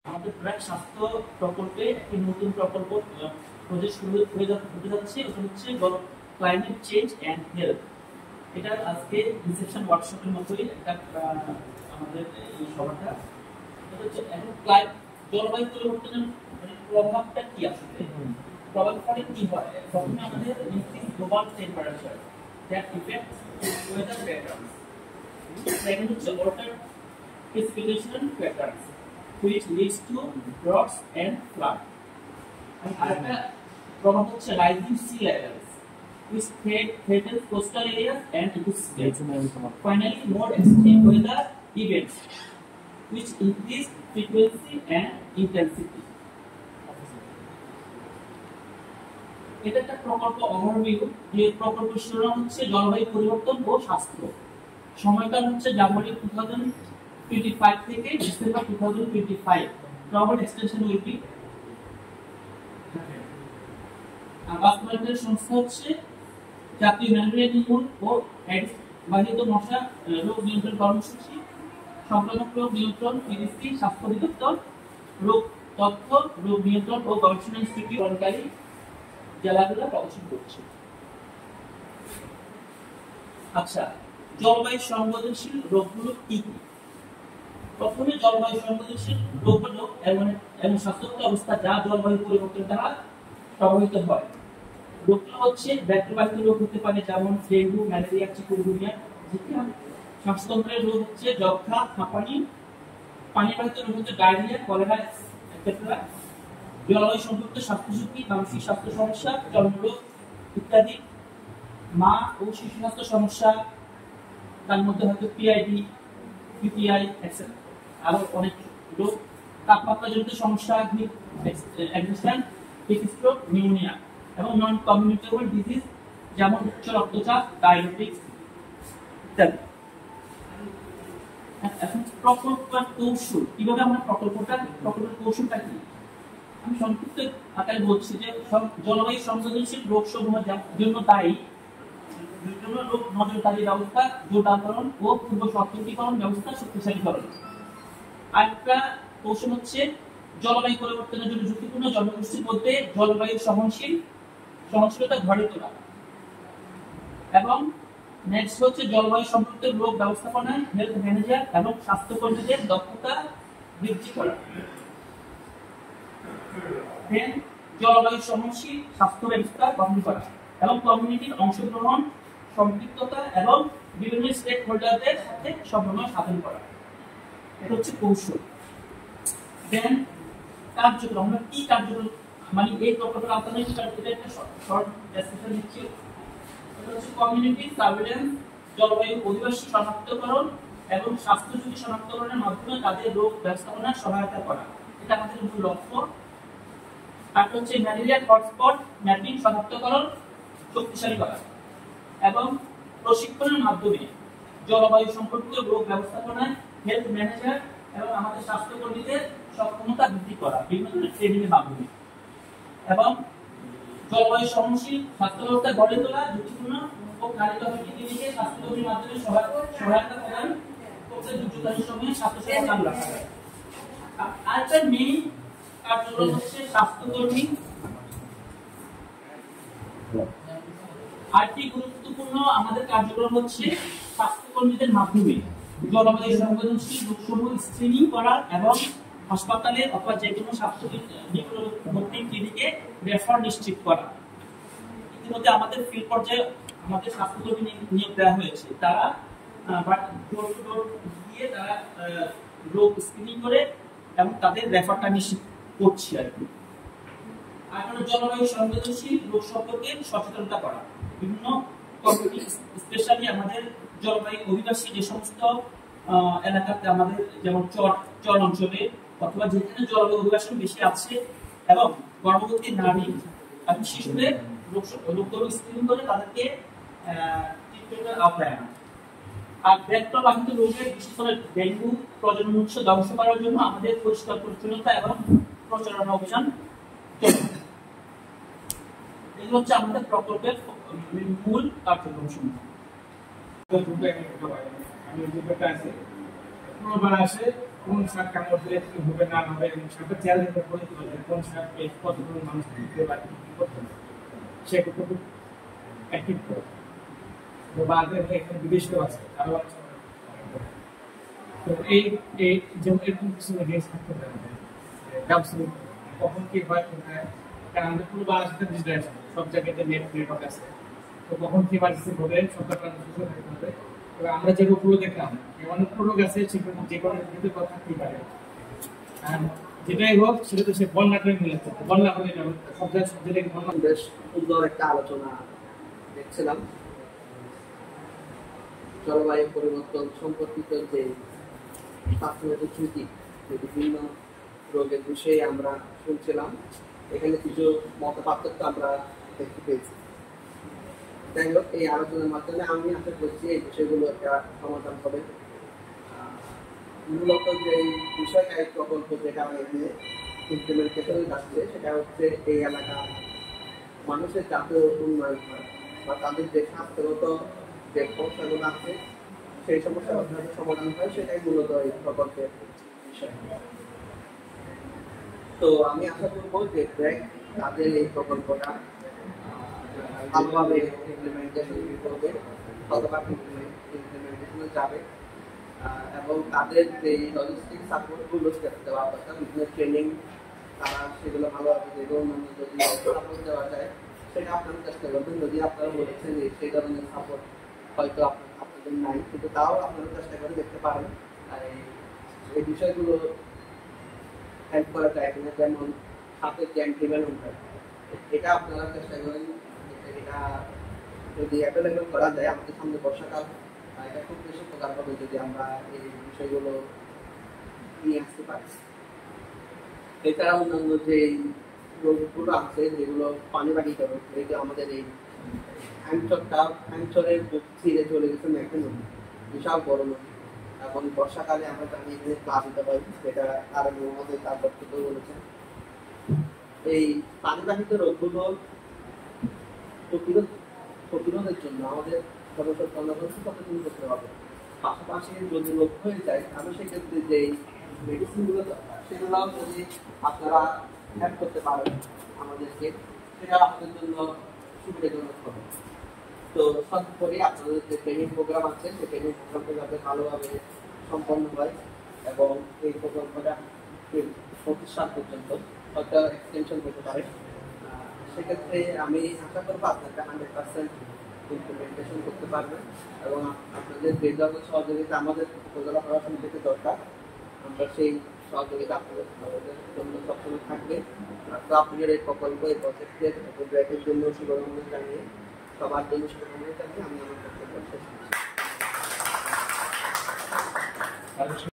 আমাদের প্রায় স্বাস্থ্য প্রকল্পে একটি নতুন প্রকল্প প্রজেক্ট শুরু হতে যাচ্ছে। এটা হচ্ছে ক্লাইমেট চেঞ্জ অ্যান্ড হেলথ। এটা আজকে রিসেপশন ওয়ার্কশপের মতোই একটা আমাদের এই সভাটা। এটা হচ্ছে এখন জলবায়ু পরিবর্তনের মানে প্রভাবটা কি আসলে, প্রভাব ফলে কি হয়। প্রথমে আমাদের increase global temperature that effects weather patterns. Second হচ্ছে water precipitation patterns which leads to droughts and flood. And আরেকটা প্রভাব হচ্ছে rising sea levels which threatens coastal areas and ecosystems. Finally, more extreme weather events which increase frequency and intensity. এটা একটা প্রকল্প overview. যে প্রকল্প শিরোনাম হচ্ছে জলবায়ু পরিবর্তন ও স্বাস্থ্য। সময়কাল হচ্ছে জানুয়ারি 2025 থেকে December 2025. Global extension will be বাস্তবায়নের সংস্থা হচ্ছে জাতীয় ম্যালেরিয়া নির্মূল ও এডস বাহিত মশা রোগ নিয়ন্ত্রণ কর্মসূচি, সংক্রামক রোগ নিয়ন্ত্রণ পিডিসি, স্বাস্থ্য অধিদপ্তর, রোগ তথ্য, রোগ নিয়ন্ত্রণ ও গবেষণা ইনস্টিটিউট সরকারি জেলাগুলো প্রদর্শন করছে। আচ্ছা, জলবায়ু সংবেদনশীল রোগগুলো কি কি? প্রথমে জলবায়ু সংবেদনশীল রোগ হলো এমন স্বাস্থ্যগত অবস্থা যা জলবায়ু পরিবর্তন দ্বারা প্রভাবিত হয়। রোগগুলো হচ্ছে ব্যাকটেরিয়াবাহিত রোগ হতে পারে, যেমন ডেঙ্গু, ম্যালেরিয়া, চিকুনগুনিয়া। শ্বাসতন্ত্রের রোগ হচ্ছে যক্ষ্মা, হাঁপানি। পানিবাহিত রোগ হচ্ছে ডায়রিয়া, কলেরা, এটসেট্রা। জলবায়ু সম্পর্কিত স্বাস্থ্য ঝুঁকি, মানসিক স্বাস্থ্য সমস্যা, চর্মরোগ ইত্যাদি। মা ও শিশু স্বাস্থ্য সমস্যা, তার মধ্যে হয়তো পিআইডি, পিপিআই, এটসেট্রা। আরো অনেক রোগ। তাপমাত্রাজনিত সমস্যা, এক্সিস্টেন্ট, স্ট্রোক, নিউমোনিয়া এবং নন কমিউনিকেবল ডিজিজ যেমন উচ্চ রক্তচাপ, ডায়াবেটিস ইত্যাদি। এখন প্রকল্প কৌশল কিভাবে আমরা প্রকল্পের কৌশলটা কি আমি সংক্ষিপ্ত আকারে বলছি যে জলবায়ু সংবেদনশীল রোগ সমূহের জন্য দায়ী বিভিন্ন রোগ নজরদারি ব্যবস্থা জোরদারকরণ ও পূর্ব সতর্কীকরণ ব্যবস্থা শক্তিশালীকরণ। আরেকটা কৌশল হচ্ছে জলবায়ু পরিবর্তনের জন্য ঝুঁকিপূর্ণ জনগোষ্ঠীর মধ্যে জলবায়ু সহনশীলতা গড়ে তোলা। এবং নেক্সট হচ্ছে জলবায়ু সম্পর্কিত রোগ ব্যবস্থাপনায় হেলথ ম্যানেজার এবং স্বাস্থ্যকর্মীদের দক্ষতা বৃদ্ধি করা। দেন জলবায়ু সহনশীল স্বাস্থ্য ব্যবস্থা গঠন করা এবং কমিউনিটির অংশগ্রহণ, সম্পৃক্ততা এবং বিভিন্ন স্টেক হোল্ডারদের সাথে সমন্বয় সাধন করা। এটা হচ্ছে কৌশল। দেন কার্যক্রম, আমরা কি কার্যক্রম মানে এই প্রকল্পের আওতায় এটা একটা শর্ট ডেসক্রিপশন দিচ্ছি। এটা হচ্ছে কমিউনিটি সার্ভেইলেন্স, জলবায়ু অধিবাসী শনাক্তকরণ এবং স্বাস্থ্য ঝুঁকি শনাক্তকরণের মাধ্যমে তাদের রোগ ব্যবস্থাপনায় সহায়তা করা। এটা আমাদের মূল লক্ষ্য। আর হচ্ছে ম্যালেরিয়া হটস্পট ম্যাপিং, শনাক্তকরণ শক্তিশালী করা এবং প্রশিক্ষণের মাধ্যমে জলবায়ু সম্পর্কিত রোগ ব্যবস্থাপনায় হেলথ ম্যানেজার এবং আমাদের স্বাস্থ্যকর্মীদের সক্ষমতা বৃদ্ধি করা বিভিন্ন ধরনের ট্রেনিং এর মাধ্যমে। এবং জলবায়ু সহনশীল স্বাস্থ্য ব্যবস্থা গড়ে তোলা, ঝুঁকিপূর্ণ ও কার্যকরী নীতিকে স্বাস্থ্যকর্মীর মাধ্যমে সহায়তা প্রদান করতে দুর্যোগকালীন সময়ে স্বাস্থ্যসেবা চালু রাখা যায়। আর একটা মেইন কার্যক্রম হচ্ছে স্বাস্থ্যকর্মী। আরেকটি গুরুত্বপূর্ণ আমাদের কার্যক্রম হচ্ছে স্বাস্থ্যকর্মীদের মাধ্যমে জলবায়ু সংবেদনশীল রোগসমূহ স্ক্রিনিং করা এবং হাসপাতালে অথবা যে কোনো স্বাস্থ্য নিকটবর্তী ক্লিনিকে রেফার নিশ্চিত করা। ইতিমধ্যে আমাদের ফিল্ড পর্যায়ে আমাদের স্বাস্থ্যকর্মী নিয়োগ দেওয়া হয়েছে। তারা ডোর টু ডোর গিয়ে তারা রোগ স্ক্রিনিং করে এবং তাদের রেফারটা নিশ্চিত করছি আর কি। আর জলবায়ু সংবেদনশীল রোগ সম্পর্কে সচেতনতা করা বিভিন্ন কমিউনিটি, স্পেশালি আমাদের জলবায়ু অধিবাসী যে সমস্ত এলাকাতে আমাদের যেমন চর অঞ্চলে অথবা যেখানে জলবায়ু অধিবাসন বেশি আছে এবং গর্ভবতী নারী এবং শিশুদের রোগ স্ক্রিনিং করে তাদেরকে ট্রিটমেন্টের আওতায় আনা। আর ভেক্টরবাহিত রোগের বিশেষ করে ডেঙ্গু প্রজনন উৎস ধ্বংস করার জন্য আমাদের পরিষ্কার পরিচ্ছন্নতা এবং প্রচারণা অভিযান চলছে। এগুলো হচ্ছে আমাদের প্রকল্পের মূল কার্যক্রম সমূহ। আমি কোন সার কামড় দিলে কি হবে না হবে এবং সাপের চেয়ার দেখে বলে দিতে হবে কোন সার কতগুলো মানুষ দিতে পারে কি করতে হবে সেগুলো খুব অ্যাক্টিভ করে তো বাজারে এখানে বিদেশেও আছে আরো আছে তো এই এই যেমন এরকম কিছু এগেন্স থাকতে পারে ব্যবসা কখন কি হয় কারণ আমাদের পুরো বাংলাদেশে ডিজিটাল সব জায়গাতে নেটওয়ার্ক আছে তো কখন কি বাড়ছে হবে সরকার ট্রান্সমিশন থাকতে হবে তো আমরা যে রোগগুলো দেখলাম অনেক রোগ আছে সেগুলো যে কোনো কিন্তু কথা থাকতেই পারে আর যেটাই হোক সেটা তো সে বন্যা করে মিলে যাচ্ছে বন্যা করে সব জায়গায় সব জায়গায় বন্যা বেশ সুন্দর একটা আলোচনা দেখছিলাম জলবায়ু পরিবর্তন সম্পর্কিত যে স্বাস্থ্যগত ঝুঁকি যে বিভিন্ন রোগের বিষয়ে আমরা শুনছিলাম এখানে কিছু মত পার্থক্য আমরা দেখতে পেয়েছি যাই হোক এই আলোচনার মাধ্যমে আমি আশা করছি এই বিষয়গুলো একটা সমাধান হবে মূলত যে বিষয়টা এই প্রকল্প যেটা এখানে ইমপ্লিমেন্টেশনে যাচ্ছে সেটা হচ্ছে এই এলাকা মানুষের যাতে উন্নয়ন হয় বা তাদের যে স্বাস্থ্যগত যে সমস্যাগুলো আছে সেই সমস্যাগুলো যাতে সমাধান হয় সেটাই মূলত এই প্রকল্পের বিষয় তো আমি আশা করবো যে ব্র্যাক তাদের এই প্রকল্পটা ভালোভাবে ইমপ্লিমেন্টেশন করবে শতভাগ ইমপ্লিমেন্টেশনে যাবে এবং তাদের যে লজিস্টিক সাপোর্টগুলো দেওয়া দরকার বিভিন্ন ট্রেনিং তারা সেগুলো ভালোভাবে দেবে অন্যান্য যদি সাপোর্ট দেওয়া যায় সেটা আপনারা চেষ্টা করবেন যদি আপনারা বলেছেন যে সেই ধরনের সাপোর্ট হয়তো আপনাদের নাই কিন্তু তাও আপনারা চেষ্টা করে দেখতে পারেন এই বিষয়গুলো হেল্প করা যায় কিনা যেমন সাথে জ্যাম ডেভেলপমেন্ট হয় এটা আপনারা চেষ্টা করেন এটা যদি অ্যাভেলেবল করা যায় আমাদের সামনে বর্ষাকাল এটা খুব বেশি উপকার হবে যদি আমরা এই বিষয়গুলো নিয়ে আসতে পারি এছাড়া অন্যান্য যে রোগগুলো আছে যেগুলো পানিবাহিত রোগ এই যে আমাদের এই হ্যাংচরের ছিঁড়ে চলে গেছে মেঘনা নদী বিশাল বড় নদী এবং বর্ষাকালে আমরা জানি এখানে প্লাবিত হয় সেটা আর আমাদের তার বক্তব্য বলেছেন এই পানিবাহিত রোগগুলো প্রতিরোধের জন্য আমাদের জনগণকে সচেতন করতে হবে পাশাপাশি যদি রোগ হয়ে যায় তাহলে সেক্ষেত্রে যে মেডিসিনগুলো সেগুলো যদি আপনারা হেল্প করতে পারেন আমাদেরকে সেটা আমাদের জন্য সুবিধাজনক হবে তো সর্বোপরি আপনাদের যে ট্রেনিং প্রোগ্রাম আছে সেই ট্রেনিং প্রোগ্রামটা যাতে ভালোভাবে সম্পন্ন হয় এবং এই প্রকল্পটা 25 সাল পর্যন্ত হয়তো এক্সটেনশন করতে পারে সেক্ষেত্রে আমি আশা করবো আপনাকে 100% ইমপ্লিমেন্টেশন করতে পারবেন এবং আপনাদের যে ধরনের সহযোগিতা আমাদের উপজেলা প্রশাসন থেকে দরকার আমরা সেই সহযোগিতা আপনাদের জন্য সবসময় থাকবে তো আপনাদের এই প্রকল্প এই প্রজেক্টের ব্র্যাকের জন্য শুভকামনা জানিয়ে সবার জন্য শুভকামনা জানিয়ে আমি আমার বক্তব্য শেষ করছি